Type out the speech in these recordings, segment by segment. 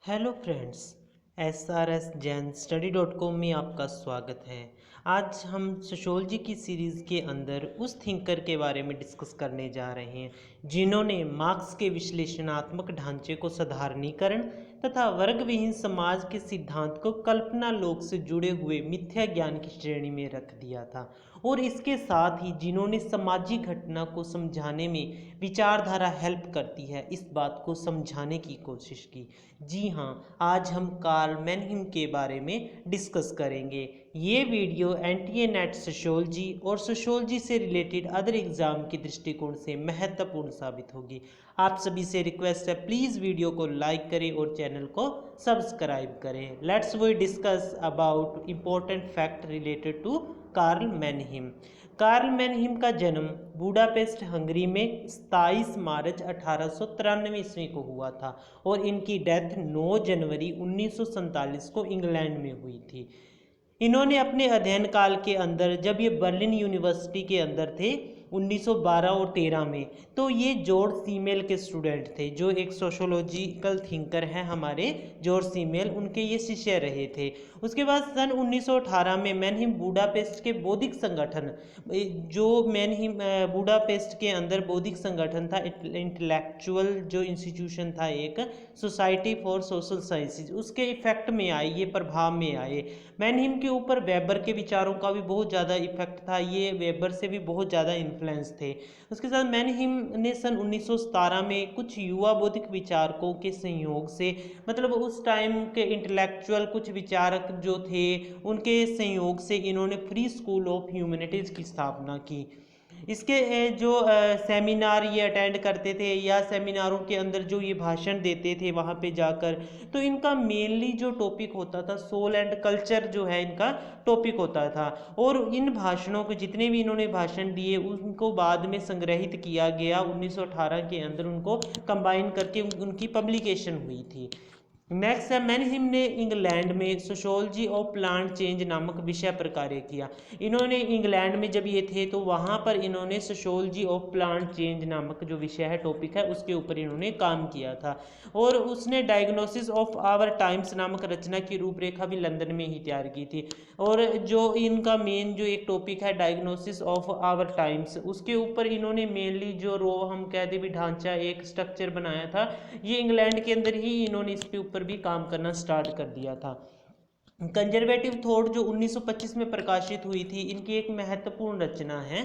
Hello friends, SRS Jain स्टडी.com में आपका स्वागत है। आज हम सोशियोलॉजी की सीरीज़ के अंदर उस थिंकर के बारे में डिस्कस करने जा रहे हैं जिन्होंने मार्क्स के विश्लेषणात्मक ढांचे को साधारणीकरण तथा वर्ग विहीन समाज के सिद्धांत को कल्पना लोक से जुड़े हुए मिथ्या ज्ञान की श्रेणी में रख दिया था, और इसके साथ ही जिन्होंने सामाजिक घटना को समझाने में विचारधारा हेल्प करती है इस बात को समझाने की कोशिश की। जी हाँ, आज हम कार्ल मैनहिम के बारे में डिस्कस करेंगे। ये वीडियो एनटीए-नेट सोशियोलॉजी और सोशियोलॉजी से रिलेटेड अदर एग्जाम के दृष्टिकोण से महत्वपूर्ण साबित होगी। आप सभी से रिक्वेस्ट है, प्लीज़ वीडियो को लाइक करें और चैनल को सब्सक्राइब करें। Let's we discuss about important fact related to Karl Mannheim. Karl Mannheim का जन्म बुडापेस्ट हंगरी में 27 मार्च 1893 ईस्वी को हुआ था और इनकी डेथ 9 जनवरी 1947 को इंग्लैंड में हुई थी। इन्होंने अपने अध्ययन काल के अंदर, जब ये बर्लिन यूनिवर्सिटी के अंदर थे 1912 और 13 में, तो ये जॉर्ज सीमेल के स्टूडेंट थे, जो एक सोशोलॉजिकल थिंकर हैं हमारे जॉर्ज सीमेल, उनके ये शिष्य रहे थे। उसके बाद सन 1918 में मैनहिम बुडापेस्ट के बौद्धिक संगठन, जो मैनहिम बुडापेस्ट के अंदर बौद्धिक संगठन था, इंटेलेक्चुअल जो इंस्टीट्यूशन था, एक सोसाइटी फॉर सोशल साइंसेज, उसके इफेक्ट में आए, ये प्रभाव में आए। मैनहिम के ऊपर वेबर के विचारों का भी बहुत ज़्यादा इफेक्ट था, ये वेबर से भी बहुत ज़्यादा इन्फ्लुएंस थे। उसके साथ मैनहिम ने सन 1917 में कुछ युवा बौद्धिक विचारकों के संयोग से, मतलब उस टाइम के इंटेलेक्चुअल कुछ विचारक जो थे, उनके संयोग से इन्होंने फ्री स्कूल ऑफ ह्यूमैनिटीज़ की स्थापना की। इसके जो सेमिनार ये अटेंड करते थे, या सेमिनारों के अंदर जो ये भाषण देते थे वहाँ पे जाकर, तो इनका मेनली जो टॉपिक होता था सोल एंड कल्चर, जो है इनका टॉपिक होता था। और इन भाषणों को, जितने भी इन्होंने भाषण दिए, उनको बाद में संग्रहित किया गया। 1918 के अंदर उनको कंबाइन करके उनकी पब्लिकेशन हुई थी। नेक्स्ट है, मैनहिम ने इंग्लैंड में सोशियोलॉजी ऑफ प्लांट चेंज नामक विषय पर कार्य किया। इन्होंने इंग्लैंड में जब ये थे तो वहाँ पर इन्होंने सोशियोलॉजी ऑफ प्लांट चेंज नामक जो विषय है, टॉपिक है, उसके ऊपर इन्होंने काम किया था। और उसने डायग्नोसिस ऑफ आवर टाइम्स नामक रचना की रूपरेखा भी लंदन में ही तैयार की थी। और जो इनका मेन जो एक टॉपिक है डायग्नोसिस ऑफ आवर टाइम्स, उसके ऊपर इन्होंने मेनली जो रो हम कहते भी ढांचा, एक स्ट्रक्चर बनाया था, ये इंग्लैंड के अंदर ही इन्होंने इसके ऊपर भी काम करना स्टार्ट कर दिया था। कंजर्वेटिव थॉट जो 1925 में प्रकाशित हुई थी, इनकी एक महत्वपूर्ण रचना है।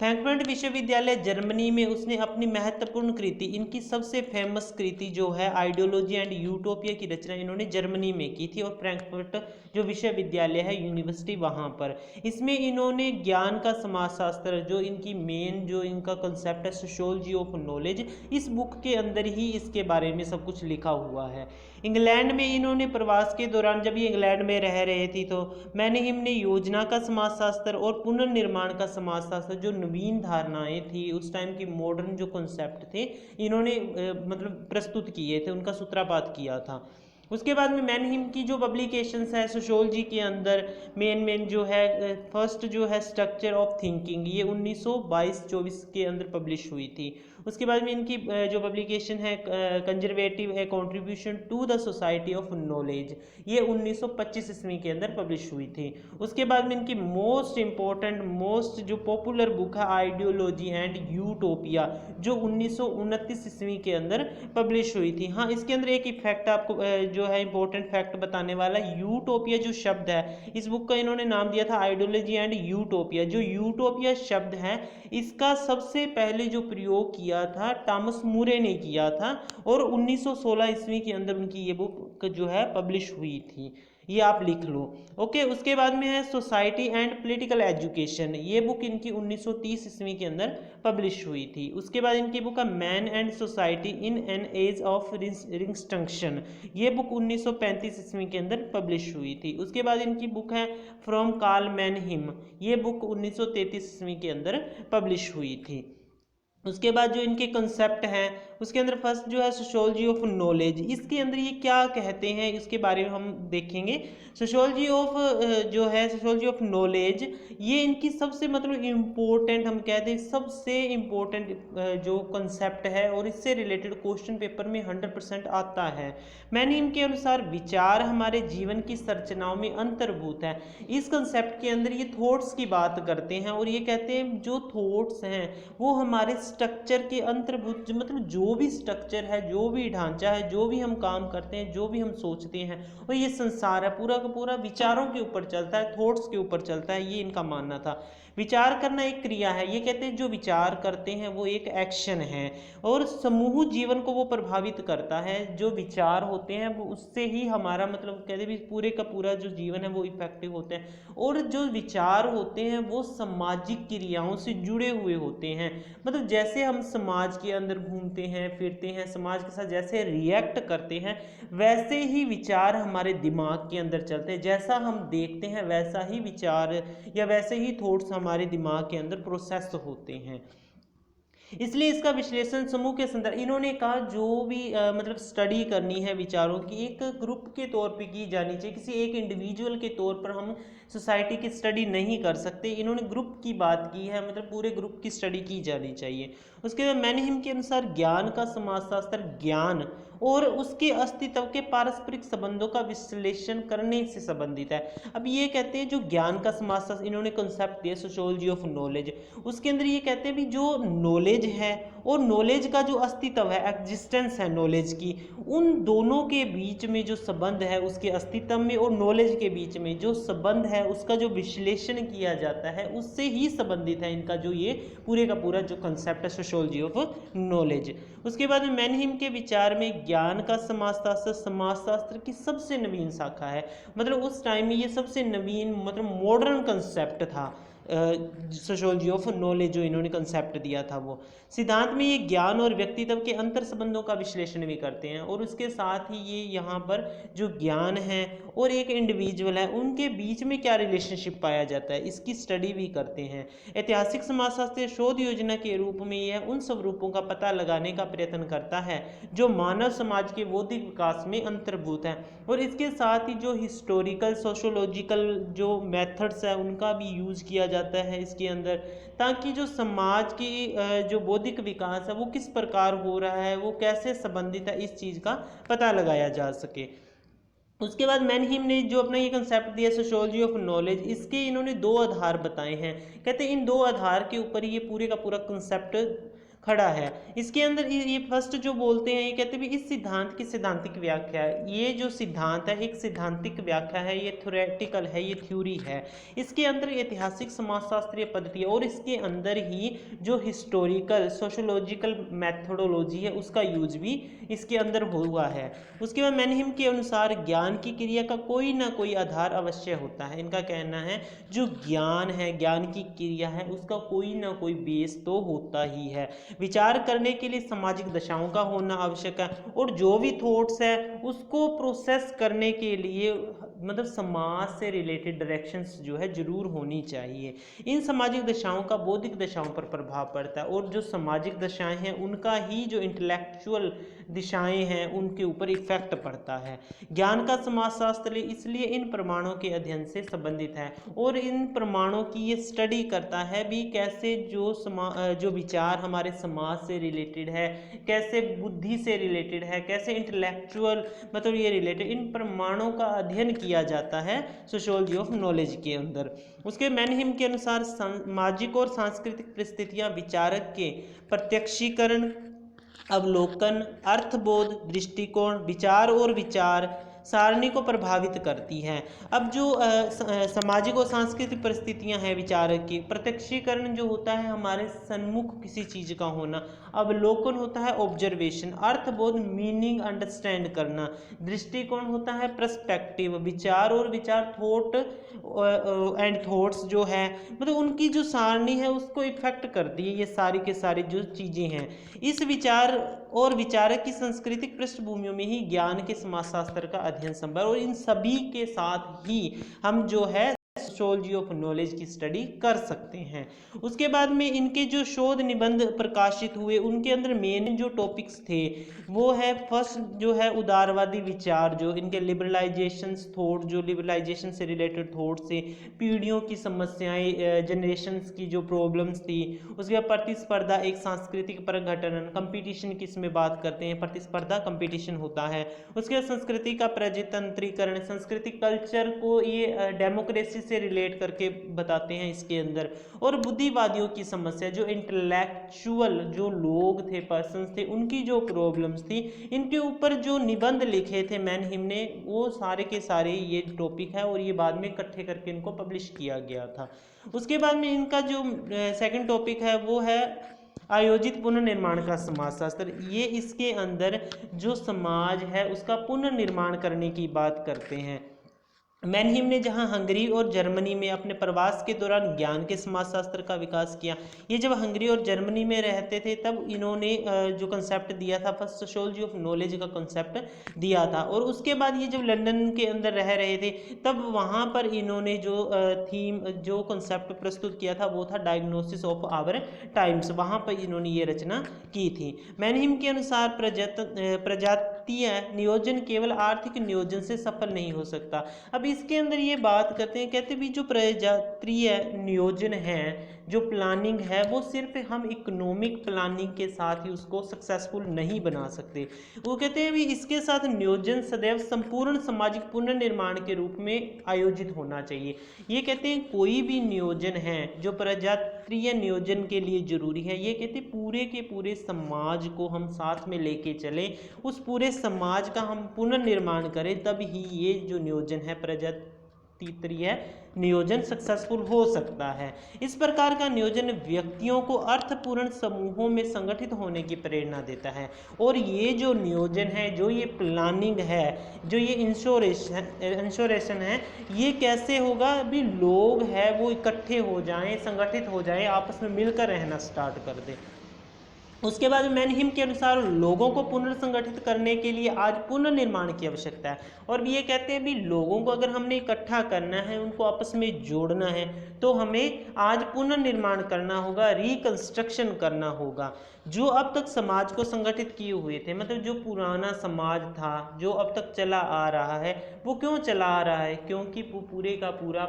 फ्रैंकफर्ट विश्वविद्यालय जर्मनी में उसने अपनी महत्वपूर्ण कृति, इनकी सबसे फेमस कृति जो है आइडियोलॉजी एंड यूटोपिया की रचना इन्होंने जर्मनी में की थी, और फ्रैंकफर्ट जो विश्वविद्यालय है, यूनिवर्सिटी, वहाँ पर। इसमें इन्होंने ज्ञान का समाजशास्त्र, जो इनकी मेन जो इनका कंसेप्ट है सोशियोलॉजी ऑफ नॉलेज, इस बुक के अंदर ही इसके बारे में सब कुछ लिखा हुआ है। इंग्लैंड में इन्होंने प्रवास के दौरान, जब ये इंग्लैंड में रह रहे थी, तो मैनहिम ने योजना का समाजशास्त्र और पुनर्निर्माण का समाजशास्त्र, जो नवीन धारणाएं थी उस टाइम की, मॉडर्न जो कॉन्सेप्ट थे, इन्होंने मतलब प्रस्तुत किए थे, उनका सूत्रपात किया था। उसके बाद में मैनहिम की जो पब्लिकेशंस है सोशियोलॉजी के अंदर, मेन जो है, फर्स्ट जो है स्ट्रक्चर ऑफ थिंकिंग, ये 1922-24 के अंदर पब्लिश हुई थी। उसके बाद में इनकी जो पब्लिकेशन है कंजर्वेटिव है contribution to the society of knowledge, ये 1925 ईस्वी के अंदर पब्लिश हुई थी। उसके बाद में इनकी मोस्ट इंपॉर्टेंट, मोस्ट जो पॉपुलर बुक है आइडियोलॉजी एंड यूटोपिया, जो 1929 ईस्वी के अंदर पब्लिश हुई थी। हाँ, इसके अंदर एक इफेक्ट आपको जो है इंपॉर्टेंट फैक्ट बताने वाला, यूटोपिया जो शब्द है, इस बुक का इन्होंने नाम दिया था आइडियोलॉजी एंड यूटोपिया। जो यूटोपिया शब्द है, इसका सबसे पहले जो प्रयोग किया था टॉमस मूरे ने किया था, और 1916 ईस्वी के अंदर उनकी ये बुक जो है पब्लिश हुई थी, ये आप लिख लो। ओके, उसके बाद में है सोसाइटी एंड पॉलिटिकल एजुकेशन, ये बुक इनकी 1930 ईस्वी के अंदर पब्लिश हुई थी। उसके बाद इनकी बुक है man and society in an age of reconstruction, ये बुक 1935 ईस्वी के अंदर पब्लिश हुई थी। उसके बाद इनकी बुक है फ्रॉम कार्ल मैनहिम, ये बुक 1933 ईस्वी के अंदर पब्लिश हुई थी। उसके बाद जो इनके कंसेप्ट हैं उसके अंदर फर्स्ट जो है सोशियोलॉजी ऑफ नॉलेज, इसके अंदर ये क्या कहते हैं इसके बारे में हम देखेंगे। सोशियोलॉजी ऑफ जो है सोशियोलॉजी ऑफ नॉलेज, ये इनकी सबसे मतलब इम्पोर्टेंट, हम कहते हैं सबसे इम्पोर्टेंट जो कंसेप्ट है और इससे रिलेटेड क्वेश्चन पेपर में 100% आता है। मैनीम के अनुसार विचार हमारे जीवन की संरचनाओं में अंतर्भूत है। इस कंसेप्ट के अंदर ये थॉट्स की बात करते हैं और ये कहते हैं जो थॉट्स हैं वो हमारे स्ट्रक्चर के अंतर्भूत, मतलब जो भी स्ट्रक्चर है, जो भी ढांचा है, जो भी हम काम करते हैं, जो भी हम सोचते हैं, और ये संसार है पूरा का पूरा विचारों के ऊपर चलता है, थॉट्स के ऊपर चलता है, ये इनका मानना था। विचार करना एक क्रिया है, ये कहते हैं जो विचार करते हैं वो एक एक्शन है और समूह जीवन को वो प्रभावित करता है। जो विचार होते हैं वो उससे ही हमारा मतलब कहते भी पूरे का पूरा जो जीवन है वो इफेक्टिव होता है। और जो विचार होते हैं वो सामाजिक क्रियाओं से जुड़े हुए होते हैं, मतलब जैसे हम समाज के अंदर घूमते हैं फिरते हैं, समाज के साथ जैसे रिएक्ट करते हैं, वैसे ही विचार हमारे दिमाग के अंदर चलते हैं। जैसा हम देखते हैं वैसा ही विचार या वैसे ही थॉट्स हमारे दिमाग के अंदर प्रोसेस होते हैं। इसलिए इसका विश्लेषण समूह के संदर्भ, इन्होंने कहा जो भी मतलब स्टडी करनी है विचारों की, एक ग्रुप के तौर पे की जानी चाहिए, किसी एक इंडिविजुअल के तौर पर हम सोसाइटी की स्टडी नहीं कर सकते। इन्होंने ग्रुप की बात की है, मतलब पूरे ग्रुप की स्टडी की जानी चाहिए। उसके बाद मैनहिम के अनुसार ज्ञान का समाजशास्त्र ज्ञान और उसके अस्तित्व के पारस्परिक संबंधों का विश्लेषण करने से संबंधित है। अब ये कहते हैं जो ज्ञान का समाजशास्त्र, इन्होंने कंसेप्ट दिया सोशियोलॉजी ऑफ नॉलेज, उसके अंदर ये कहते हैं भी जो नॉलेज है और नॉलेज का जो अस्तित्व है, एग्जिस्टेंस है नॉलेज की, उन दोनों के बीच में जो संबंध है, उसके अस्तित्व में और नॉलेज के बीच में जो संबंध है उसका जो विश्लेषण किया जाता है उससे ही संबंधित है इनका जो ये पूरे का पूरा जो कंसेप्ट है सोशियोलॉजी ऑफ नॉलेज। उसके बाद मैनहिम के विचार में ज्ञान का समाजशास्त्र समाजशास्त्र की सबसे नवीन शाखा है, मतलब उस टाइम में ये सबसे नवीन मतलब मॉडर्न कंसेप्ट था। सोशियोलॉजी ऑफ नॉलेज जो इन्होंने कंसेप्ट दिया था वो सिद्धांत में ये ज्ञान और व्यक्तित्व के अंतर संबंधों का विश्लेषण भी करते हैं और उसके साथ ही ये यहाँ पर जो ज्ञान है और एक इंडिविजुअल है उनके बीच में क्या रिलेशनशिप पाया जाता है इसकी स्टडी भी करते हैं। ऐतिहासिक समाजशास्त्र शोध योजना के रूप में यह उन स्वरूपों का पता लगाने का प्रयत्न करता है जो मानव समाज के बौद्धिक विकास में अंतर्भूत है और इसके साथ ही जो हिस्टोरिकल सोशोलॉजिकल जो मेथड्स है उनका भी यूज किया जाता है इसके अंदर, ताकि जो समाज की जो बौद्धिक विकास है वो किस प्रकार हो रहा है, वो कैसे संबंधित है, इस चीज़ का पता लगाया जा सके। उसके बाद मैनहिम ने जो अपना ये कंसेप्ट दिया सोशियोलॉजी ऑफ नॉलेज, इसके इन्होंने दो आधार बताए हैं। कहते हैं इन दो आधार के ऊपर ये पूरे का पूरा कंसेप्ट खड़ा है। इसके अंदर ये फर्स्ट जो बोलते हैं, ये कहते हैं इस सिद्धांत की सैद्धांतिक व्याख्या है। ये जो सिद्धांत है एक सैद्धांतिक व्याख्या है, ये थ्योरेटिकल है, ये थ्योरी है। इसके अंदर ऐतिहासिक समाजशास्त्रीय पद्धति है और इसके अंदर ही जो हिस्टोरिकल सोशोलॉजिकल मेथोडोलॉजी है उसका यूज भी इसके अंदर हुआ है। उसके बाद मैनहिम के अनुसार ज्ञान की क्रिया का कोई ना कोई आधार अवश्य होता है। इनका कहना है जो ज्ञान है, ज्ञान की क्रिया है, उसका कोई ना कोई बेस तो होता ही है। विचार करने के लिए सामाजिक दशाओं का होना आवश्यक है और जो भी थॉट्स है उसको प्रोसेस करने के लिए मतलब समाज से रिलेटेड डायरेक्शंस जो है जरूर होनी चाहिए। इन सामाजिक दशाओं का बौद्धिक दशाओं पर प्रभाव पड़ता है और जो सामाजिक दशाएं हैं उनका ही जो इंटेलेक्चुअल दिशाएं हैं उनके ऊपर इफेक्ट पड़ता है। ज्ञान का समाजशास्त्र इसलिए इन प्रमाणों के अध्ययन से संबंधित है और इन प्रमाणों की ये स्टडी करता है भी कैसे जो विचार हमारे समाज से रिलेटेड है, कैसे बुद्धि से रिलेटेड है, कैसे इंटेलेक्चुअल मतलब ये रिलेटेड, इन प्रमाणों का अध्ययन किया जाता है सोशियोलॉजी ऑफ नॉलेज के अंदर। उसके मैनहिम के अनुसार सामाजिक और सांस्कृतिक परिस्थितियां विचारक के प्रत्यक्षीकरण, अवलोकन, अर्थबोध, दृष्टिकोण, विचार और विचार सारणी को प्रभावित करती हैं। अब जो सामाजिक और सांस्कृतिक परिस्थितियां हैं विचारक की, प्रत्यक्षीकरण जो होता है हमारे सन्मुख किसी चीज़ का होना, अवलोकन होता है ऑब्जर्वेशन, अर्थबोध मीनिंग अंडरस्टैंड करना, दृष्टिकोण होता है पर्सपेक्टिव, विचार और विचार थॉट एंड थॉट्स जो है मतलब उनकी जो सारणी है उसको इफेक्ट करती है। ये सारी के सारी जो चीज़ें हैं इस विचार और विचारक की सांस्कृतिक पृष्ठभूमियों में ही ज्ञान के समाजशास्त्र का अध्ययन संभव और इन सभी के साथ ही हम जो है सोशियोलॉजी ऑफ नॉलेज की स्टडी कर सकते हैं। उसके बाद में इनके जो शोध निबंध प्रकाशित हुए उनके अंदर मेन जो टॉपिक्स थे वो है, फर्स्ट जो है उदारवादी विचार, जो इनके लिबरलाइजेशन थॉट, जो लिबरलाइजेशन से रिलेटेड थॉट से पीढ़ियों की समस्याएं, जनरेशन्स की जो प्रॉब्लम्स थी। उसके बाद प्रतिस्पर्धा एक सांस्कृतिक प्रगटन, कंपटीशन की इसमें बात करते हैं, प्रतिस्पर्धा कंपटीशन होता है। उसके बाद संस्कृति का प्रजातंत्रीकरण, संस्कृति कल्चर को ये डेमोक्रेसी से रिलेट करके बताते हैं इसके अंदर। और बुद्धिवादियों की समस्या, जो इंटेलेक्चुअल जो लोग थे, पर्सन्स थे, उनकी जो प्रॉब्लम्स थी, इनके ऊपर जो निबंध लिखे थे मैनहिम ने, वो सारे के सारे ये टॉपिक है और ये बाद में इकट्ठे करके इनको पब्लिश किया गया था। उसके बाद में इनका जो सेकंड टॉपिक है वो है आयोजित पुनर्निर्माण का समाजशास्त्र। ये इसके अंदर जो समाज है उसका पुनर्निर्माण करने की बात करते हैं। मैनहिम ने जहां हंगरी और जर्मनी में अपने प्रवास के दौरान ज्ञान के समाजशास्त्र का विकास किया। ये जब हंगरी और जर्मनी में रहते थे तब इन्होंने जो कंसेप्ट दिया था, फर्स्ट सोशियोलॉजी ऑफ नॉलेज का कंसेप्ट दिया था। और उसके बाद ये जब लंदन के अंदर रह रहे थे तब वहाँ पर इन्होंने जो थीम, जो कंसेप्ट प्रस्तुत किया था वो था डायग्नोसिस ऑफ आवर टाइम्स। वहाँ पर इन्होंने ये रचना की थी। मैनहिम के अनुसार प्रजातीय नियोजन केवल आर्थिक नियोजन से सफल नहीं हो सकता। अब इसके अंदर ये बात करते हैं, कहते भी जो प्रजातीय नियोजन है, जो प्लानिंग है, वो सिर्फ हम इकोनॉमिक प्लानिंग के साथ ही उसको सक्सेसफुल नहीं बना सकते। वो कहते हैं भी इसके साथ नियोजन सदैव संपूर्ण सामाजिक पुनर्निर्माण के रूप में आयोजित होना चाहिए। ये कहते हैं कोई भी नियोजन है जो प्रजातीय नियोजन के लिए जरूरी है, ये कहते हैं पूरे के पूरे समाज को हम साथ में लेके चले, उस पूरे समाज का हम पुनर्निर्माण करें, तब ही ये जो नियोजन है प्रजातीय नियोजन सक्सेसफुल हो सकता है। इस प्रकार का नियोजन व्यक्तियों को अर्थपूर्ण समूहों में संगठित होने की प्रेरणा देता है। और ये जो नियोजन है, जो ये प्लानिंग है, जो ये इंश्योरेशन है, ये कैसे होगा? अभी लोग हैं वो इकट्ठे हो जाएं, संगठित हो जाएं, आपस में मिलकर रहना स्टार्ट कर दें। उसके बाद मैनहिम के अनुसार लोगों को पुनर्संगठित करने के लिए आज पुनर्निर्माण की आवश्यकता है। और ये कहते हैं भी लोगों को अगर हमने इकट्ठा करना है, उनको आपस में जोड़ना है, तो हमें आज पुनर्निर्माण करना होगा, रिकंस्ट्रक्शन करना होगा। जो अब तक समाज को संगठित किए हुए थे, मतलब जो पुराना समाज था, जो अब तक चला आ रहा है, वो क्यों चला आ रहा है? क्योंकि पूरे का पूरा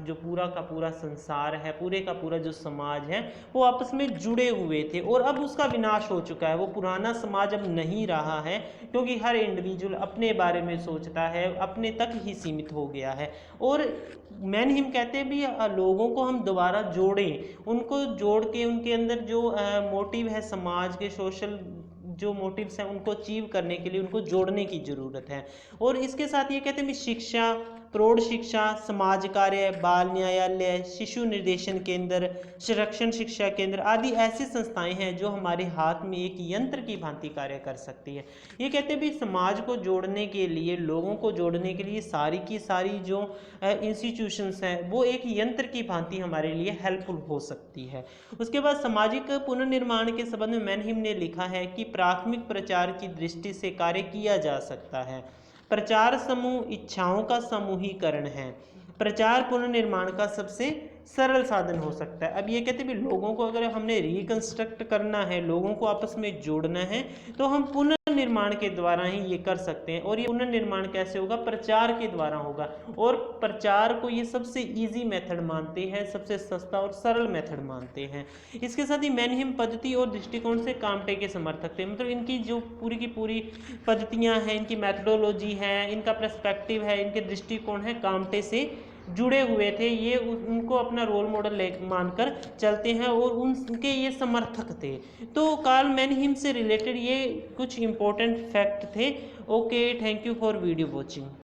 जो पूरा का पूरा संसार है, पूरे का पूरा जो समाज है, वो आपस में जुड़े हुए थे और अब उसका विनाश हो चुका है। वो पुराना समाज अब नहीं रहा है, क्योंकि हर इंडिविजुअल अपने बारे में सोचता है, अपने तक ही सीमित हो गया है। और मैनहिम कहते हैं भी लोगों को हम दोबारा जोड़ें, उनको जोड़ के उनके अंदर जो मोटिव है समाज के, सोशल जो मोटिव्स हैं, उनको अचीव करने के लिए उनको जोड़ने की ज़रूरत है। और इसके साथ ये कहते हैं भी शिक्षा, प्रौढ़ शिक्षा, समाज कार्य, बाल न्यायालय, शिशु निर्देशन केंद्र, संरक्षण शिक्षा केंद्र आदि ऐसी संस्थाएं हैं जो हमारे हाथ में एक यंत्र की भांति कार्य कर सकती है। ये कहते हैं भी समाज को जोड़ने के लिए, लोगों को जोड़ने के लिए सारी की सारी जो इंस्टीट्यूशंस हैं वो एक यंत्र की भांति हमारे लिए हेल्पफुल हो सकती है। उसके बाद सामाजिक पुनर्निर्माण के संबंध में मैनहिम ने लिखा है कि प्राथमिक प्रचार की दृष्टि से कार्य किया जा सकता है। प्रचार समूह इच्छाओं का समूहीकरण है। प्रचार पुनर्निर्माण का सबसे सरल साधन हो सकता है। अब ये कहते हैं भी लोगों को अगर हमने रिकंस्ट्रक्ट करना है, लोगों को आपस में जोड़ना है, तो हम पुनर्निर्माण के द्वारा ही ये कर सकते हैं। और ये पुनर्निर्माण कैसे होगा? प्रचार के द्वारा होगा। और प्रचार को ये सबसे इजी मेथड मानते हैं, सबसे सस्ता और सरल मेथड मानते हैं। इसके साथ ही मैनहिम पद्धति और दृष्टिकोण से कामटे के समर्थक थे। मतलब इनकी जो पूरी की पूरी पद्धतियाँ हैं, इनकी मैथडोलॉजी है, इनका पर्सपेक्टिव है, इनके दृष्टिकोण है, कामटे से जुड़े हुए थे। ये उनको अपना रोल मॉडल मानकर चलते हैं और उनके ये समर्थक थे। तो कार्ल मैनहिम से रिलेटेड ये कुछ इंपॉर्टेंट फैक्ट थे। Okay, thank you for video watching.